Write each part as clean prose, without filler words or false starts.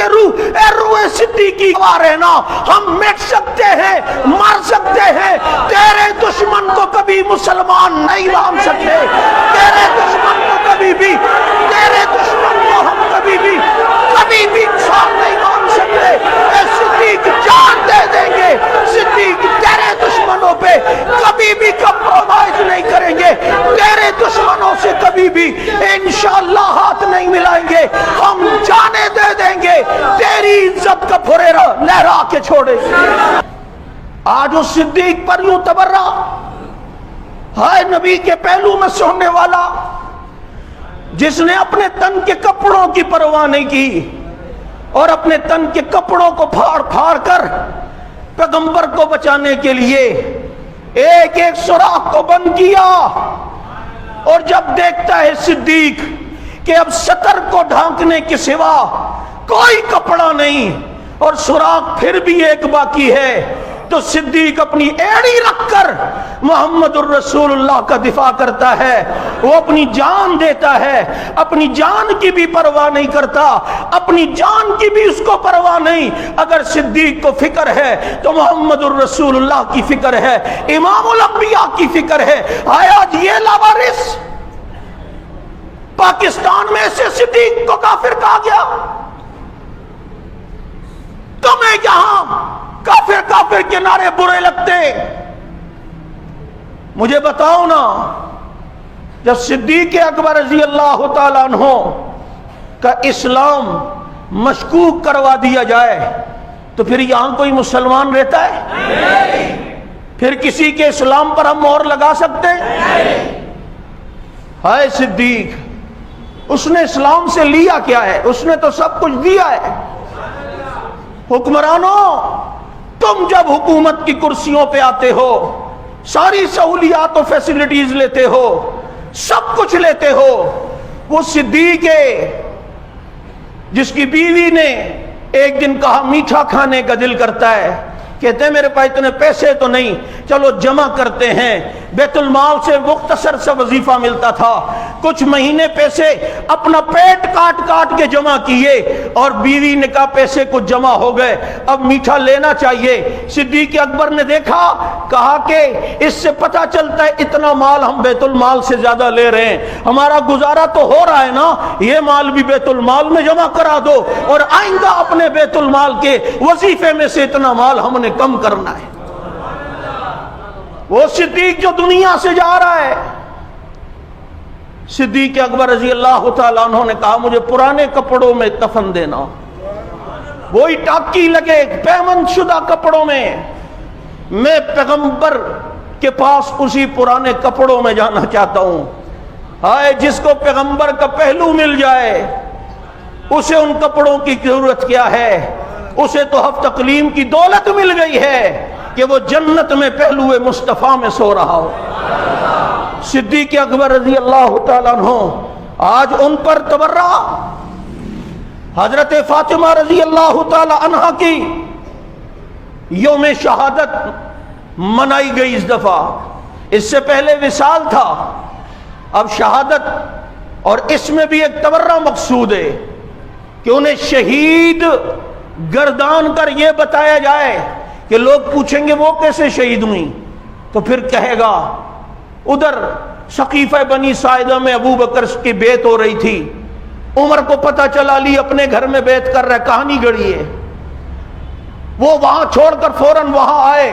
کے روح اے روح صدیقی گواہ رہنا، ہم مٹ سکتے ہیں، مر سکتے ہیں، تیرے دشمن کو کبھی مسلمان نہیں رام سکتے، تیرے دشمن کو کبھی بھی، تیرے دشمن کو ہم کبھی بھی انسان نہیں مان سکتے۔ اے صدیق جان دے دیں گے، صدیق تیرے دشمنوں پہ کبھی بھی کمپرومائز نہیں کریں گے، تیرے دشمنوں سے کبھی بھی انشاءاللہ ہاتھ نہیں ملائیں گے، ہم جانے دے دیں گے، تیری عزت کا پھریرا لہرا کے چھوڑے۔ آج اس صدیق پر یوں تبرہ، ہائے نبی کے پہلو میں سونے والا، جس نے اپنے تن کے کپڑوں کی پرواہ نہیں کی اور اپنے تن کے کپڑوں کو پھاڑ پھاڑ کر پیغمبر کو بچانے کے لیے ایک ایک سوراخ کو بند کیا، اور جب دیکھتا ہے صدیق کہ اب سطر کو ڈھانکنے کے سوا کوئی کپڑا نہیں اور سوراخ پھر بھی ایک باقی ہے، تو صدیق اپنی ایڑی رکھ کر محمد الرسول اللہ کا دفاع کرتا ہے، وہ اپنی جان دیتا ہے، اپنی جان کی بھی پرواہ نہیں کرتا، اپنی جان کی بھی اس کو پرواہ نہیں۔ اگر صدیق کو فکر ہے تو محمد الرسول اللہ کی فکر ہے، امام الانبیاء کی فکر ہے۔ آج یہ لاوارث پاکستان میں سے صدیق کو کافر کہا گیا، تمہیں یہاں کافر کافر کے نعرے برے لگتے، مجھے بتاؤ نا، جب صدیق اکبر رضی اللہ تعالیٰ عنہ کا اسلام مشکوک کروا دیا جائے تو پھر یہاں کوئی مسلمان رہتا ہے؟ پھر کسی کے اسلام پر ہم مہر لگا سکتے ہیں؟ ہائے صدیق، اس نے اسلام سے لیا کیا ہے؟ اس نے تو سب کچھ دیا ہے۔ حکمرانوں، تم جب حکومت کی کرسیوں پہ آتے ہو، ساری سہولیات و فیسلٹیز لیتے ہو، سب کچھ لیتے ہو، وہ صدیق ہے جس کی بیوی نے ایک دن کہا میٹھا کھانے کا دل کرتا ہے، کہتے ہیں میرے پاس اتنے پیسے تو نہیں، چلو جمع کرتے ہیں۔ بیت المال سے مختصر سا وظیفہ ملتا تھا، کچھ مہینے پیسے اپنا پیٹ کاٹ کاٹ کے جمع کیے، اور بیوی نے کہا پیسے کچھ جمع ہو گئے، اب میٹھا لینا چاہیے۔ صدیق اکبر نے دیکھا، کہا کہ اس سے پتہ چلتا ہے اتنا مال ہم بیت المال سے زیادہ لے رہے ہیں، ہمارا گزارا تو ہو رہا ہے نا، یہ مال بھی بیت المال میں جمع کرا دو، اور آئندہ اپنے بیت المال کے وظیفے میں سے اتنا مال ہم نے کم کرنا ہے۔ وہ صدیق جو دنیا سے جا رہا ہے، صدیق اکبر رضی اللہ تعالیٰ عنہ نے کہا مجھے پرانے کپڑوں میں کفن دینا، وہی ٹاکی لگے پیمند شدہ کپڑوں میں، میں پیغمبر کے پاس اسی پرانے کپڑوں میں جانا چاہتا ہوں۔ ہائے جس کو پیغمبر کا پہلو مل جائے اسے ان کپڑوں کی ضرورت کیا ہے، اسے تو ہفت اقلیم کی دولت مل گئی ہے کہ وہ جنت میں پہلو مصطفیٰ میں سو رہا ہو۔ صدیق اکبر رضی اللہ تعالیٰ عنہ، آج ان پر تبرہ، حضرت فاطمہ رضی اللہ تعالیٰ عنہ کی یوم شہادت منائی گئی اس دفعہ، اس سے پہلے وصال تھا، اب شہادت، اور اس میں بھی ایک تبرہ مقصود ہے کہ انہیں شہید گردان کر یہ بتایا جائے کہ لوگ پوچھیں گے وہ کیسے شہید ہوئی، تو پھر کہے گا ادھر سقیفہ بنی ساعدہ میں ابو بکر کی بیعت ہو رہی تھی، عمر کو پتہ چلا علی اپنے گھر میں بیعت کر رہا ہے، کہانی گڑی ہے، وہ وہاں چھوڑ کر فوراً وہاں آئے،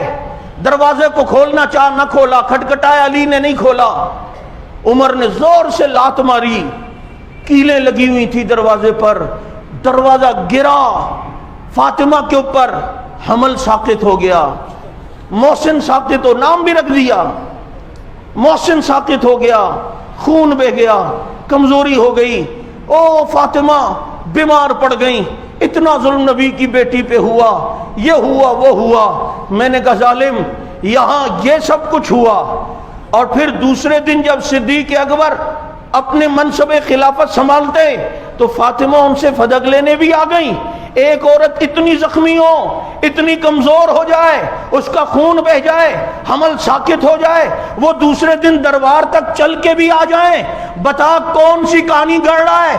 دروازے کو کھولنا چاہ نہ کھولا، کھٹکھٹایا علی نے نہیں کھولا، عمر نے زور سے لات ماری، کیلیں لگی ہوئی تھی دروازے پر، دروازہ گرا، فاطمہ کے اوپر حمل ساقط ہو گیا، محسن ساقط ہو، نام بھی رکھ دیا، محسن ساقط ہو گیا، خون بہ گیا، کمزوری ہو گئی، او فاطمہ بیمار پڑ گئی، اتنا ظلم نبی کی بیٹی پہ ہوا، یہ ہوا وہ ہوا۔ میں نے کہا ظالم، یہاں یہ سب کچھ ہوا، اور پھر دوسرے دن جب صدیق اکبر اپنے منصب خلافت سنبھالتے تو فاطمہ ان سے فدق لینے بھی آ گئیں۔ ایک عورت اتنی زخمی ہو، اتنی کمزور ہو جائے، اس کا خون بہ جائے، حمل ساقط ہو جائے، وہ دوسرے دن دربار تک چل کے بھی آ جائیں، بتا کون سی کہانی گڑھ رہا ہے؟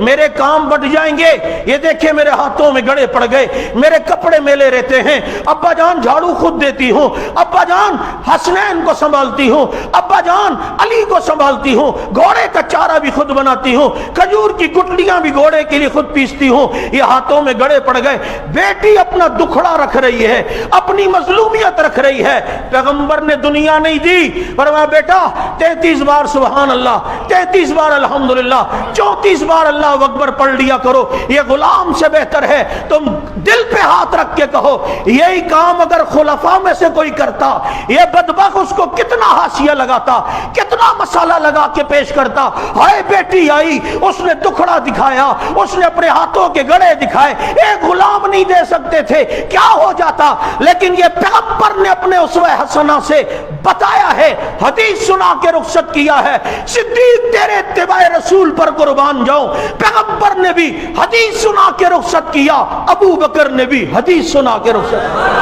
میرے کام بٹ جائیں گے. یہ دیکھیں میرے ہاتھوں میں گڑے پڑ گئے, میرے کپڑے میلے رہتے ہیں, ابا جان جھاڑو خود دیتی ہوں, ابا جان حسنین کو سنبھالتی ہوں, ابا جان علی کو سنبھالتی ہوں, گھوڑے کا چارہ بھی خود بناتی ہوں, کھجور کی گٹلیاں بھی گھوڑے کے لیے خود پیستی ہوں. یہ ہاتھوں میں گڑے پڑ گئے. بیٹی اپنا دکھڑا رکھ رہی ہے, اپنی مظلومیت رکھ رہی ہے. پیغمبر نے دنیا نہیں دی, فرمایا بیٹا 33 بار سبحان اللہ, 33 بار الحمدللہ, 34 بار اللہ اکبر پڑھ لیا کرو. یہ غلام سے بہتر ہے تم دل پہ ہاتھ رکھ کے کہو یہی کام اگر خلفاء میں سے کوئی کرتا, یہ بدبخت اس کو کتنا حاشیہ لگاتا, کتنا مسالہ لگا کے پیش کرتا. ہائے بیٹی آئی, اس نے دکھڑا دکھایا, اس نے اپنے ہاتھوں کے گڑے دکھائے. ایک غلام نہیں دے سکتے تھے, کیا ہو جاتا؟ لیکن یہ پیغمبر نے اپنے اسوہ حسنہ سے بتایا ہے, حدیث سنا کے رخصت کیا ہے. صدیق تیرے اتباع رسول پر قربان جاؤں. پیغمبر نے بھی حدیث سنا کے رخصت کیا, ابو بکر نے بھی حدیث سنا کے رخصت کیا.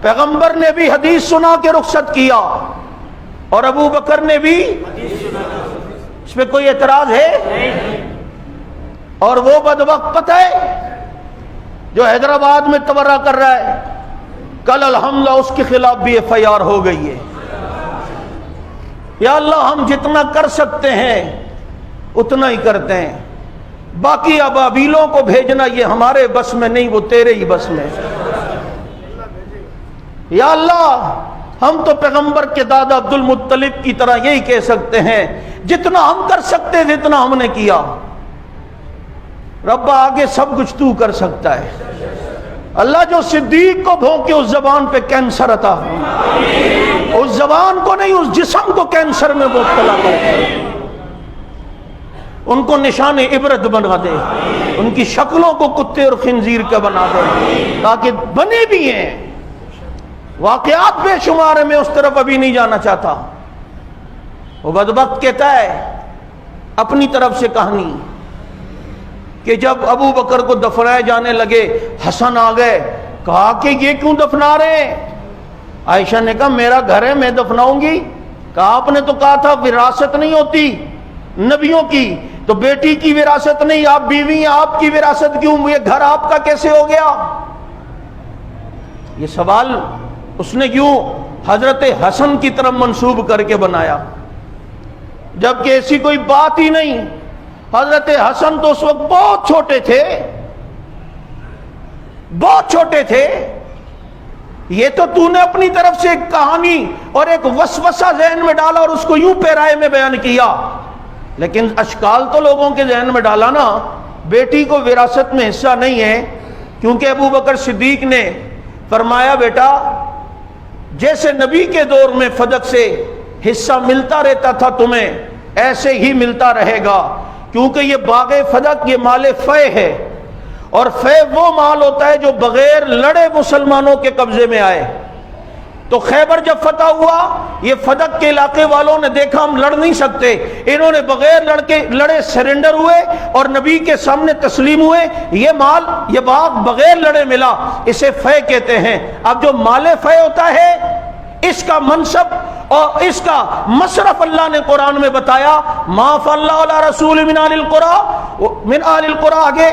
پیغمبر نے بھی حدیث سنا کے رخصت کیا اور ابو بکر نے بھی. اس پہ کوئی اعتراض ہے؟ اور وہ بدبخت پتہ ہے جو حیدرآباد میں تبرہ کر رہا ہے, کل الحمدللہ اس کے خلاف بھی FIR ہو گئی ہے. یا اللہ ہم جتنا کر سکتے ہیں اتنا ہی کرتے ہیں, باقی ابابیلوں کو بھیجنا یہ ہمارے بس میں نہیں, وہ تیرے ہی بس میں. یا اللہ ہم تو پیغمبر کے دادا عبد المطلب کی طرح یہی کہہ سکتے ہیں جتنا ہم کر سکتے تھے اتنا ہم نے کیا. رب آگے سب کچھ تو کر سکتا ہے. اللہ جو صدیق کو بھونکے اس زبان پہ کینسر عطا, اس زبان کو نہیں اس جسم کو کینسر میں مبتلا کر دے, ان کو نشان عبرت بنا دے, ان کی شکلوں کو کتے اور خنزیر کا بنا دے, تاکہ بنے بھی ہیں. واقعات بے شمار ہے, میں اس طرف ابھی نہیں جانا چاہتا. وہ بدبخت کہتا ہے اپنی طرف سے کہانی کہ جب ابو بکر کو دفنائے جانے لگے, حسن آ گئے, کہا کہ یہ کیوں دفنا رہے ہیں؟ عائشہ نے کہا میرا گھر ہے, میں دفناؤں گی. کہا آپ نے تو کہا تھا وراثت نہیں ہوتی نبیوں کی, تو بیٹی کی وراثت نہیں, آپ بیوی ہیں, آپ کی وراثت کیوں, یہ گھر آپ کا کیسے ہو گیا؟ یہ سوال اس نے کیوں حضرت حسن کی طرف منسوب کر کے بنایا, جبکہ ایسی کوئی بات ہی نہیں. حضرت حسن تو اس وقت بہت چھوٹے تھے, بہت چھوٹے تھے. یہ تو نے اپنی طرف سے ایک کہانی اور ایک وسوسہ ذہن میں ڈالا اور اس کو یوں پیرائے میں بیان کیا, لیکن اشکال تو لوگوں کے ذہن میں ڈالا نا. بیٹی کو وراثت میں حصہ نہیں ہے, کیونکہ ابو بکر صدیق نے فرمایا بیٹا جیسے نبی کے دور میں فدق سے حصہ ملتا رہتا تھا تمہیں, ایسے ہی ملتا رہے گا, کیونکہ یہ باغ فدق یہ مال فے ہے, اور فے وہ مال ہوتا ہے جو بغیر لڑے مسلمانوں کے قبضے میں آئے. تو خیبر جب فتح ہوا, یہ فدق کے علاقے والوں نے دیکھا ہم لڑ نہیں سکتے, انہوں نے بغیر لڑے سرنڈر ہوئے اور نبی کے سامنے تسلیم ہوئے. یہ مال یہ باغ بغیر لڑے ملا, اسے فے کہتے ہیں. اب جو مال فے ہوتا ہے اس کا منصب اور اس کا مصرف اللہ نے قرآن میں بتایا, ما فاللہ علی رسول من آل القرى آگے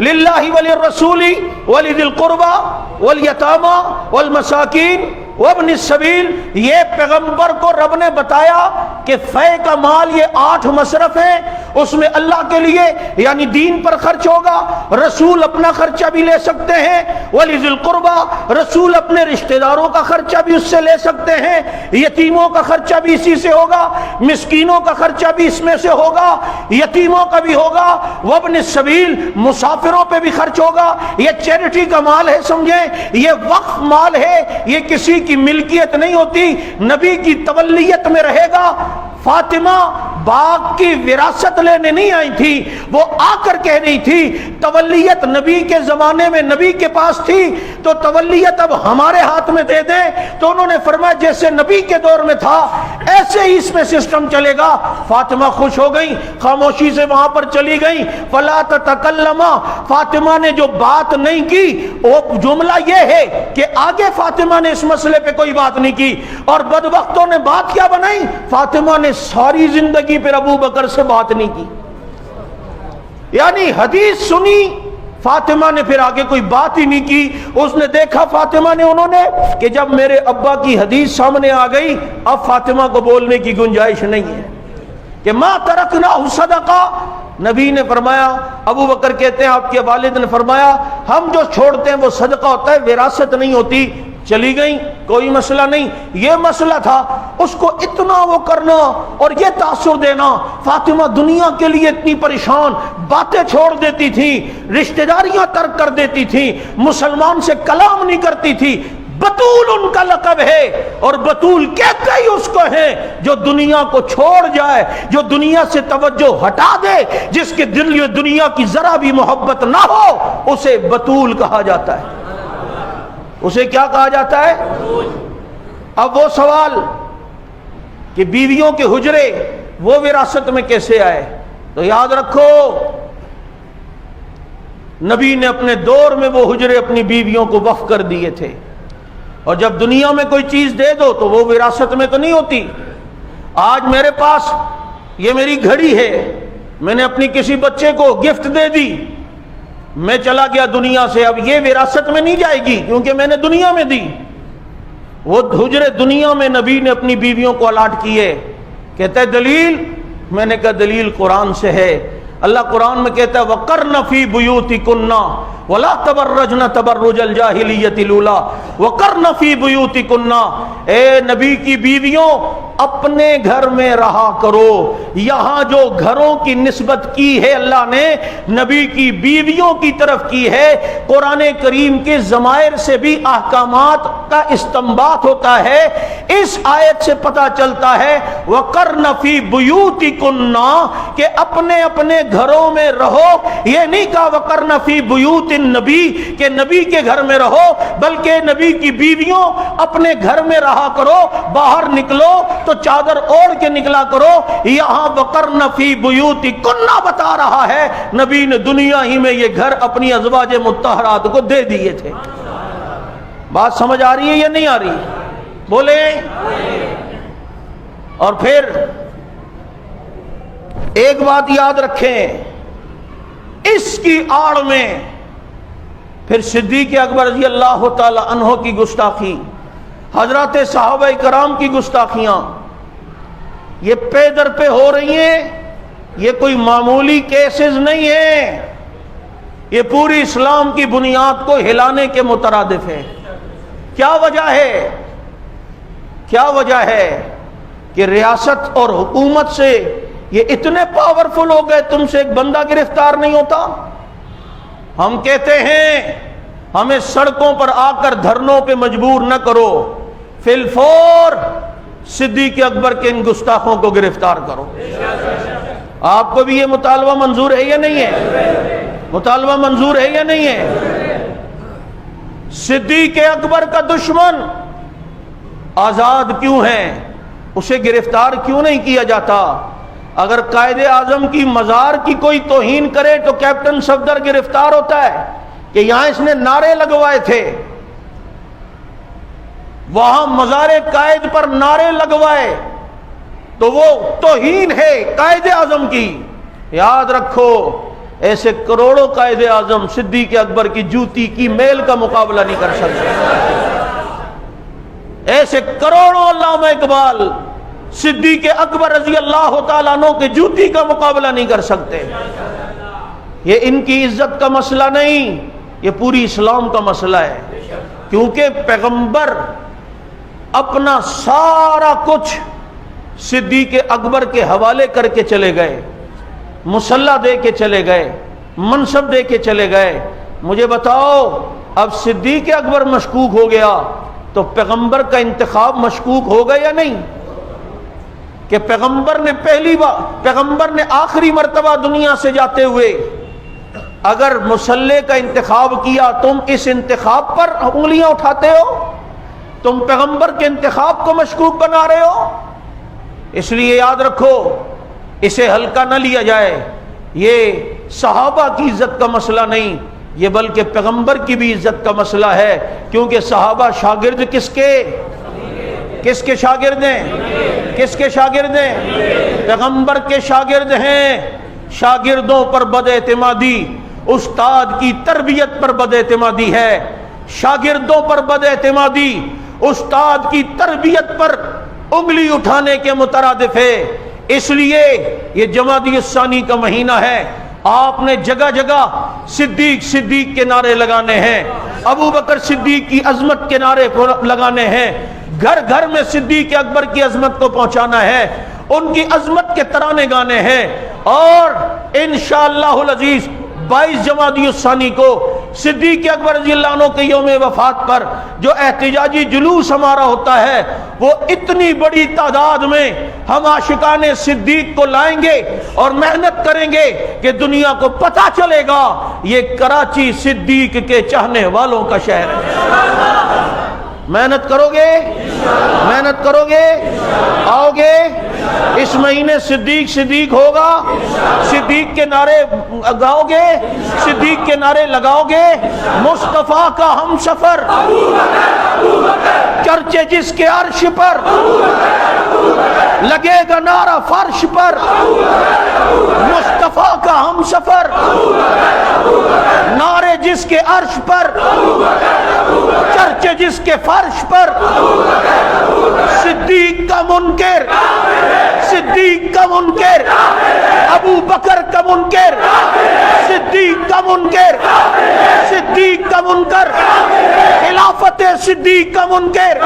للہ وللرسول ولذی القربى والیتامى والمساکین وابن السبیل. یہ پیغمبر کو رب نے بتایا کہ فے کا مال یہ 8 مصرف ہیں, اس میں اللہ کے لیے یعنی دین پر خرچ ہوگا, رسول اپنا خرچہ بھی لے سکتے ہیں, وَلِذِي الْقُرْبَى رسول اپنے رشتہ داروں کا خرچہ بھی اس سے لے سکتے ہیں, یتیموں کا خرچہ بھی اسی سے ہوگا, مسکینوں کا خرچہ بھی اس میں سے ہوگا, یتیموں کا بھی ہوگا, وابن السبیل مسافروں پہ بھی خرچ ہوگا. یہ چیریٹی کا مال ہے, سمجھیں, یہ وقف مال ہے, یہ کسی کی ملکیت نہیں ہوتی, نبی کی تولیت میں رہے گا. فاطمہ باغ کی وراثت لینے نہیں آئی تھی, وہ آ کر کہہ رہی تھی تولیت نبی کے زمانے میں نبی کے پاس تھی, تو تولیت اب ہمارے ہاتھ میں دے دیں. تو انہوں نے فرمایا جیسے نبی کے دور میں تھا ایسے ہی اس میں سسٹم چلے گا. فاطمہ خوش ہو گئی, خاموشی سے وہاں پر چلی گئی. فلا تتکلما, فاطمہ نے جو بات نہیں کی وہ جملہ یہ ہے کہ آگے فاطمہ نے اس مسئلے پہ کوئی بات نہیں کی, اور بدبختوں نے بات کیا بنائی, فاطمہ نے ساری زندگی پھر ابو بکر سے بات نہیں کی. یعنی حدیث سنی, فاطمہ نے پھر آگے کوئی بات ہی نہیں کی. اس نے دیکھا فاطمہ نے, انہوں نے, کہ جب میرے ابا کی حدیث سامنے آ گئی اب فاطمہ کو بولنے کی گنجائش نہیں ہے کہ ما ترکنا صدقہ. نبی نے فرمایا, ابو بکر کہتے ہیں آپ کے والد نے فرمایا, ہم جو چھوڑتے ہیں وہ صدقہ ہوتا ہے, وراثت نہیں ہوتی. چلی گئیں, کوئی مسئلہ نہیں. یہ مسئلہ تھا اس کو اتنا وہ کرنا اور یہ تاثر دینا. فاطمہ دنیا کے لیے اتنی پریشان, باتیں چھوڑ دیتی تھی, رشتہ داریاں ترک کر دیتی تھی, مسلمان سے کلام نہیں کرتی تھی. بطول ان کا لقب ہے, اور بطول کہتے ہی اس کو ہے جو دنیا کو چھوڑ جائے, جو دنیا سے توجہ ہٹا دے, جس کے دل میں دنیا کی ذرا بھی محبت نہ ہو, اسے بطول کہا جاتا ہے. اسے کیا کہا جاتا ہے؟ اب وہ سوال کہ بیویوں کے حجرے وہ وراثت میں کیسے آئے, تو یاد رکھو نبی نے اپنے دور میں وہ حجرے اپنی بیویوں کو وقف کر دیے تھے, اور جب دنیا میں کوئی چیز دے دو تو وہ وراثت میں تو نہیں ہوتی. آج میرے پاس یہ میری گھڑی ہے, میں نے اپنی کسی بچے کو گفٹ دے دی, میں چلا گیا دنیا سے, اب یہ وراثت میں نہیں جائے گی کیونکہ میں نے دنیا میں دی. وہ حجرے دنیا میں نبی نے اپنی بیویوں کو الاٹ کیے. کہتا ہے دلیل, میں نے کہا دلیل قرآن سے ہے. اللہ قرآن میں کہتا ہے وَقَرْنَ فِي بُيُوتِكُنَّ وَلَا تَبَرَّجْنَ تَبَرُّجَ الْجَاهِلِيَّةِ الْأُولَىٰ وَقَرْنَ فِي بُيُوتِكُنَّ. اے نبی کی بیویوں اپنے گھر میں رہا کرو. یہاں جو گھروں کی نسبت کی ہے اللہ نے نبی کی بیویوں کی طرف کی ہے. قرآن کریم کے ضمائر سے بھی احکامات کا استنباط ہوتا ہے. اس آیت سے پتہ چلتا ہے وَقَرْنَ فِي بُيُوتِكُنَّ کہ اپنے اپنے گھروں میں رہو. یہ نہیں کہا وَقَرْنَ فِي بُيُوتِ النَّبِي کہ نبی کے گھر میں رہو, بلکہ نبی کی بیویوں اپنے گھر میں رہا کرو. باہر نکلو تو چادر اوڑھ کے نکلا کرو. یہاں وَقَرْنَ فِي بُيُوتِكُنَّ بتا رہا ہے نبی نے دنیا ہی میں یہ گھر اپنی ازواج مطہرات کو دے دیے تھے. بات سمجھ آ رہی ہے یا نہیں آ رہی؟ بولے. اور پھر ایک بات یاد رکھیں, اس کی آڑ میں پھر صدیق اکبر رضی اللہ تعالی عنہ کی گستاخی, حضرات صحابہ کرام کی گستاخیاں یہ پے در پہ ہو رہی ہیں. یہ کوئی معمولی کیسز نہیں ہیں, یہ پوری اسلام کی بنیاد کو ہلانے کے مترادف ہے. کیا وجہ ہے؟ کیا وجہ ہے کہ ریاست اور حکومت سے یہ اتنے پاورفل ہو گئے, تم سے ایک بندہ گرفتار نہیں ہوتا. ہم کہتے ہیں ہمیں سڑکوں پر آ کر دھرنوں پہ مجبور نہ کرو, فی الفور صدیق اکبر کے ان گستاخوں کو گرفتار کرو. آپ کو بھی یہ مطالبہ منظور ہے یا نہیں ہے؟ مطالبہ منظور ہے یا نہیں ہے؟ صدیق اکبر کا دشمن آزاد کیوں ہے, اسے گرفتار کیوں نہیں کیا جاتا؟ اگر قائد اعظم کی مزار کی کوئی توہین کرے تو کیپٹن صفدر گرفتار ہوتا ہے کہ یہاں اس نے نعرے لگوائے تھے, وہاں مزار قائد پر نعرے لگوائے تو وہ توہین ہے قائد اعظم کی. یاد رکھو ایسے کروڑوں قائد اعظم صدیق اکبر کی جوتی کی میل کا مقابلہ نہیں کر سکتے. ایسے کروڑوں علامہ اقبال صدیق اکبر رضی اللہ تعالیٰ عنہ کے جوتی کا مقابلہ نہیں کر سکتے. یہ ان کی عزت کا مسئلہ نہیں, یہ پوری اسلام کا مسئلہ ہے. کیونکہ پیغمبر اپنا سارا کچھ صدیق اکبر کے حوالے کر کے چلے گئے, مسلح دے کے چلے گئے, منصب دے کے چلے گئے. مجھے بتاؤ اب صدیق اکبر مشکوک ہو گیا تو پیغمبر کا انتخاب مشکوک ہوگا یا نہیں؟ کہ پیغمبر نے آخری مرتبہ دنیا سے جاتے ہوئے اگر مسلح کا انتخاب کیا, تم اس انتخاب پر انگلیاں اٹھاتے ہو, تم پیغمبر کے انتخاب کو مشکوک بنا رہے ہو. اس لیے یاد رکھو اسے ہلکا نہ لیا جائے. یہ صحابہ کی عزت کا مسئلہ نہیں، یہ بلکہ پیغمبر کی بھی عزت کا مسئلہ ہے، کیونکہ صحابہ شاگرد کس کے شاگرد ہیں؟ کس کے شاگرد ہیں؟ پیغمبر کے شاگرد ہیں. شاگردوں پر بد اعتمادی استاد کی تربیت پر بد اعتمادی ہے. شاگردوں پر بد اعتمادی استاد کی تربیت پر انگلی اٹھانے کے مترادف ہے. اس لیے یہ جمادی الثانی کا مہینہ ہے، آپ نے جگہ جگہ صدیق صدیق کے نعرے لگانے ہیں، ابو بکر صدیق کی عظمت کے نعرے لگانے ہیں، گھر گھر میں صدیق اکبر کی عظمت کو پہنچانا ہے، ان کی عظمت کے ترانے گانے ہیں. اور انشاءاللہ العزیز 22 جمادی الثانی کو صدیق اکبر رضی اللہ عنہ کے یوم وفات پر جو احتجاجی جلوس ہمارا ہوتا ہے، وہ اتنی بڑی تعداد میں ہم عاشقان صدیق کو لائیں گے اور محنت کریں گے کہ دنیا کو پتہ چلے گا یہ کراچی صدیق کے چاہنے والوں کا شہر ہے. محنت کرو گے؟ محنت کرو گے؟ آؤ گے؟ اس مہینے صدیق صدیق ہوگا، صدیق کے نعرے گاؤ گے، صدیق کے نعرے لگاؤ گے. مصطفیٰ کا ہم سفر، چرچے جس کے عرش پر، لگے گا نعرہ فرش پر. مصطفیٰ کا ہم سفر، نعرے جس کے عرش پر، چرچے جس کے فرش پر. صدیق کا منکر، صدیق کا منکر، ابو بکر کا منکر، صدیق کا منکر، صدیق کا منکر، خلافت صدیق کا منکر،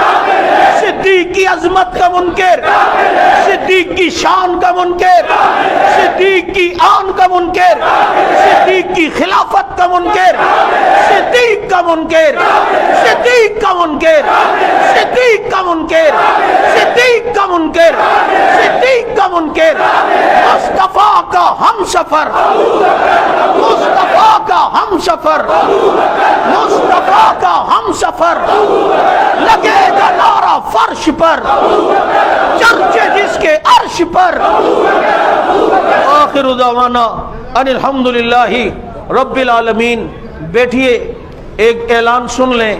صدیق کی عظمت کا منکر، صدیق کی شان کا منکر، صدیق کی آن کا منکر، صدیق کی خلافت کا منکر، صدیق کا منکر، صدیق کا منکر، صدیق کا منکر، صدیق کا منکر، صدیق کا منکر. مصطفیٰ کا ہم سفر، مصطفیٰ کا ہم سفر، مصطفیٰ کا ہم سفر. لگے گا نعرہ فرش پر، چرچے جس کے عرش پر. آخر دعوانا ان الحمدللہ رب العالمین. بیٹھیے ایک اعلان سن لیں.